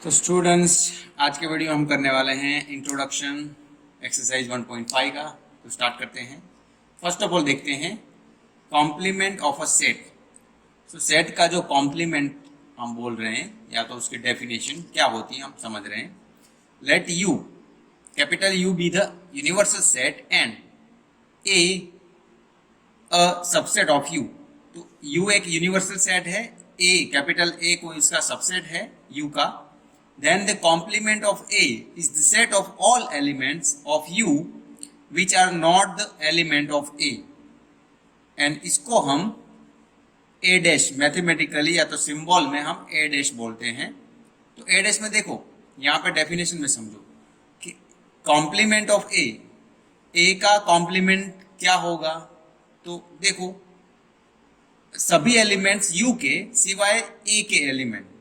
तो स्टूडेंट्स, आज के वीडियो हम करने वाले हैं इंट्रोडक्शन एक्सरसाइज 1.5 का। तो स्टार्ट करते हैं। फर्स्ट ऑफ ऑल देखते हैं कॉम्प्लीमेंट ऑफ अ सेट। तो सेट का जो कॉम्प्लीमेंट हम बोल रहे हैं या तो उसकी डेफिनेशन क्या होती है हम समझ रहे हैं। Let you capital you be the universal set and A a subset of you. तो यू एक यूनिवर्सल सेट है, ए कैपिटल ए को इसका सबसेट है यू का। Then the complement of A is the set of all elements of U which are not the element of A. And इसको हम A dash mathematically या तो सिंबल में हम A डैश बोलते हैं। तो A डैश में देखो, यहाँ पे डेफिनेशन में समझो कि कॉम्प्लीमेंट ऑफ A का कॉम्प्लीमेंट क्या होगा। तो देखो सभी एलिमेंट्स U के सिवाय A के एलिमेंट,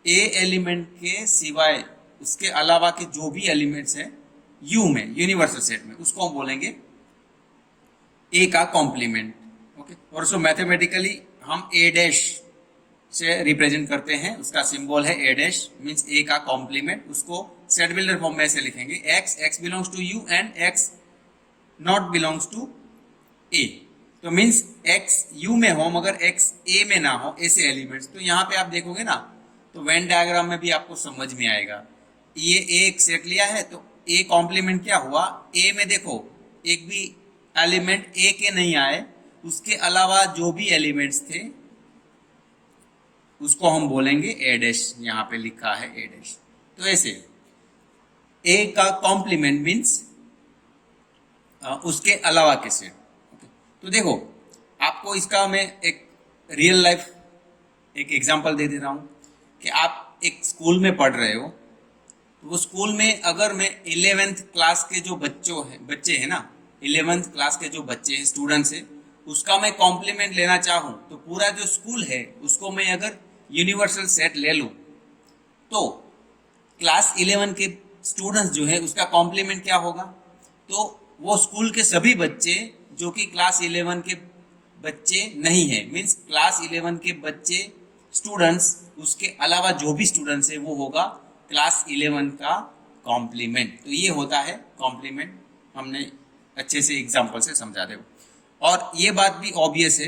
ए एलिमेंट के सिवाय उसके अलावा के जो भी एलिमेंट्स हैं यू में यूनिवर्सल सेट में, उसको हम बोलेंगे ए का कॉम्प्लीमेंट। ओके, और सो मैथमेटिकली हम ए डैश से रिप्रेजेंट करते हैं, उसका सिंबल है ए डैश, मींस ए का कॉम्प्लीमेंट। उसको सेट बिल्डर फॉर्म में से लिखेंगे X belongs to U and X not belongs to A. तो मींस एक्स यू में हो मगर एक्स ए में ना हो, ऐसे एलिमेंट्स। तो यहाँ पे आप देखोगे ना तो वेन डायग्राम में भी आपको समझ में आएगा। ये एक सेट लिया है तो ए कॉम्प्लीमेंट क्या हुआ, ए में देखो एक भी एलिमेंट ए के नहीं आए, उसके अलावा जो भी एलिमेंट्स थे उसको हम बोलेंगे ए डैश। यहाँ पे लिखा है ए डैश। तो ऐसे ए का कॉम्प्लीमेंट मीन्स उसके अलावा के सेट। तो देखो आपको इसका मैं एक रियल लाइफ एक एग्जांपल दे रहा हूं कि आप एक स्कूल में पढ़ रहे हो। तो वो स्कूल में अगर मैं 11th क्लास के जो बच्चे हैं ना, 11th क्लास के जो बच्चे हैं, स्टूडेंट्स हैं, उसका मैं कॉम्प्लीमेंट लेना चाहूँ तो पूरा जो स्कूल है उसको मैं अगर यूनिवर्सल सेट ले लूँ तो क्लास 11 के स्टूडेंट्स जो है उसका कॉम्प्लीमेंट क्या होगा। तो वो स्कूल के सभी बच्चे जो कि क्लास 11 के बच्चे नहीं है, मीन्स क्लास 11 के बच्चे स्टूडेंट्स, उसके अलावा जो भी स्टूडेंट्स है वो होगा क्लास 11 का कॉम्प्लीमेंट। तो ये होता है कॉम्प्लीमेंट, हमने अच्छे से एग्जांपल से समझा दे। और ये बात भी ऑब्वियस है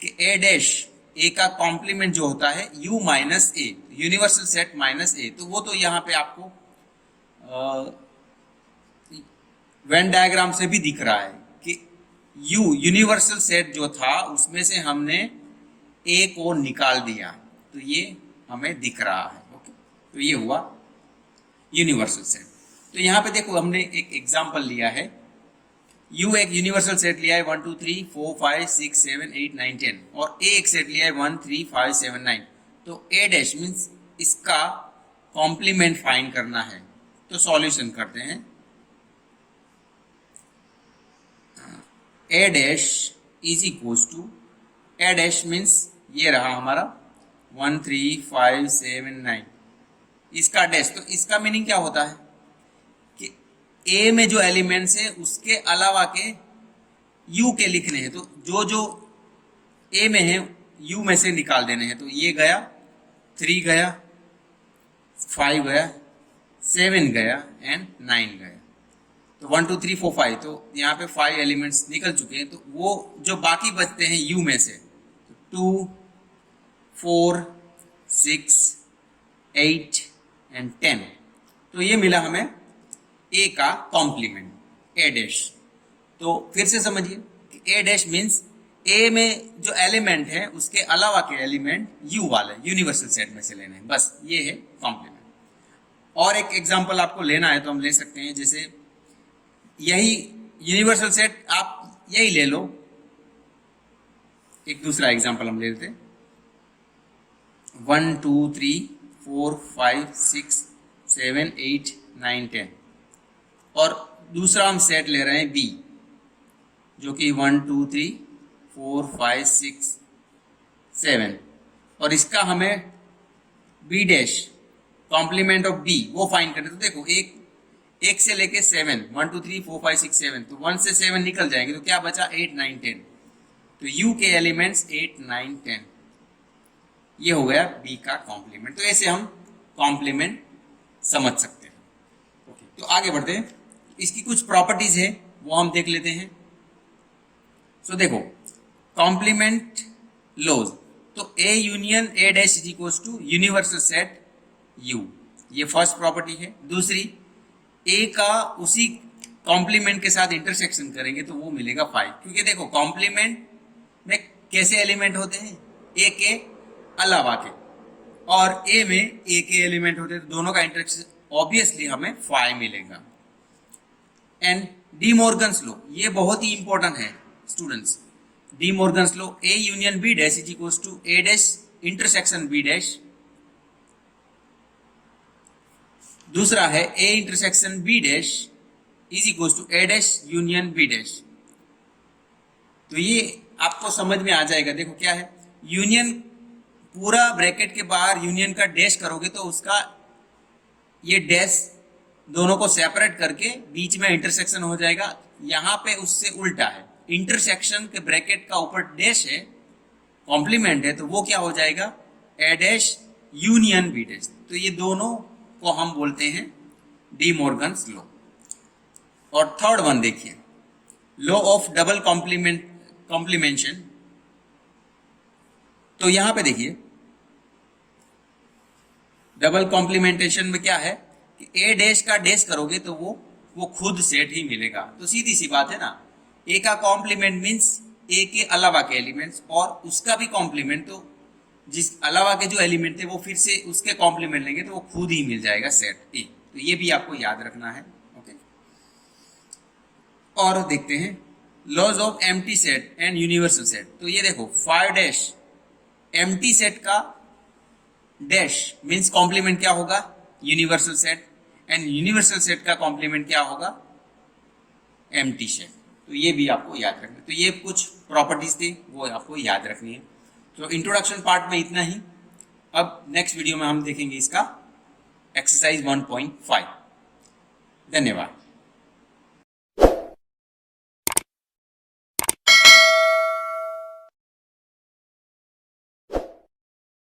कि ए डैश ए का कॉम्प्लीमेंट जो होता है U minus A, universal set minus A. तो वो तो यहाँ पे आपको वेन डायग्राम से भी दिख रहा है कि यू यूनिवर्सल सेट जो था उसमें से हमने ए को निकाल दिया, तो ये हमें दिख रहा है। ओके, तो ये हुआ यूनिवर्सल सेट। तो यहाँ पे देखो हमने एक एग्जांपल लिया है, यू एक यूनिवर्सल सेट लिया है 1 2 3 4 5 6 7 8 9 10 और ए एक सेट लिया है 1 3 5 7 9। तो ए डैश मीन्स इसका कॉम्प्लीमेंट फाइंड करना है। तो सॉल्यूशन करते हैं। A dash is equals to, A dash means ये रहा हमारा 1 3 5 7 9, इसका डैश। तो इसका मीनिंग क्या होता है कि ए में जो एलिमेंट्स है उसके अलावा के यू के लिखने हैं। तो जो जो ए में है यू में से निकाल देने हैं। तो ये गया 3 गया, 5 गया, 7 गया एंड 9 गया। तो 1 2 3 4 5, तो यहाँ पे 5 एलिमेंट्स निकल चुके हैं। तो वो जो बाकी बचते हैं यू में से 2 4 6 8 एंड 10, तो ये मिला हमें ए का कॉम्प्लीमेंट ए डैश। तो फिर से समझिए कि ए डैश मीन्स ए में जो एलिमेंट है उसके अलावा के एलिमेंट यू वाले यूनिवर्सल सेट में से लेने हैं, बस ये है कॉम्प्लीमेंट। और एक एग्जांपल आपको लेना है तो हम ले सकते हैं, जैसे यही यूनिवर्सल सेट आप यही ले लो। एक दूसरा एग्जांपल हम ले लेते हैं 1 2 3 4 5 6 7 8 9 10 और दूसरा हम सेट ले रहे हैं बी जो कि 1 2 3 4 5 6 7 और इसका हमें B dash complement of B वो फाइंड करना है। तो देखो एक से लेके 7 1 2 3 4 5 6 7, तो 1 से 7 निकल जाएंगे तो क्या बचा 8 9 10। तो यू के एलिमेंट्स 8 9 10, ये हो गया बी का कॉम्प्लीमेंट। तो ऐसे हम कॉम्प्लीमेंट समझ सकते हैं। ओके, तो आगे बढ़ते हैं। इसकी कुछ प्रॉपर्टीज है वो हम देख लेते हैं। सो देखो, कॉम्प्लीमेंट लॉज, तो A union A dash is equal to universal set U, ये फर्स्ट प्रॉपर्टी है। दूसरी, ए का उसी कॉम्प्लीमेंट के साथ इंटरसेक्शन करेंगे तो वो मिलेगा 5, क्योंकि देखो कॉम्प्लीमेंट में कैसे एलिमेंट होते हैं, ए के अलावा के, और ए में ए के एलिमेंट होते हैं, तो दोनों का इंटरसेक्शन ऑब्वियसली हमें 5 मिलेगा। एंड डी मॉर्गन्स लॉ, ये बहुत ही इंपॉर्टेंट है students. De Morgan's law, A union B dash is equal to A dash intersection B dash. दूसरा है A intersection B dash is equal to A dash union B dash. तो ये आपको समझ में आ जाएगा। देखो क्या है, यूनियन पूरा ब्रैकेट के बाहर यूनियन का डैश करोगे तो उसका ये डैश दोनों को सेपरेट करके बीच में इंटरसेक्शन हो जाएगा। यहां पे उससे उल्टा है, इंटरसेक्शन के ब्रैकेट का ऊपर डैश है, कॉम्प्लीमेंट है, तो वो क्या हो जाएगा, ए डैश यूनियन बी डैश। तो ये दोनों को हम बोलते हैं डी मॉर्गन्स लॉ। और थर्ड वन देखिए, लॉ ऑफ डबल कॉम्प्लीमेंशन। तो यहां पे देखिए डबल कॉम्प्लीमेंटेशन में क्या है कि ए डैश का डैश करोगे तो वो खुद सेट ही मिलेगा। तो सीधी सी बात है ना, ए का कॉम्प्लीमेंट मीन्स ए के अलावा के एलिमेंट्स, और उसका भी कॉम्प्लीमेंट, तो जिस अलावा के जो एलिमेंट थे वो फिर से उसके कॉम्प्लीमेंट लेंगे तो वो खुद ही मिल जाएगा सेट ए। तो ये भी आपको याद रखना है। ओके, और देखते हैं laws of empty set and universal set. तो ये देखो 5 डैश एम्प्टी सेट का डैश मीन्स कॉम्प्लीमेंट क्या होगा, universal set, and universal set का कॉम्प्लीमेंट क्या होगा, एम्प्टी सेट। तो ये भी आपको याद रखना। तो ये कुछ प्रॉपर्टीज थी वो आपको याद रखनी है। तो इंट्रोडक्शन पार्ट में इतना ही। अब नेक्स्ट वीडियो में हम देखेंगे इसका एक्सरसाइज 1.5। धन्यवाद।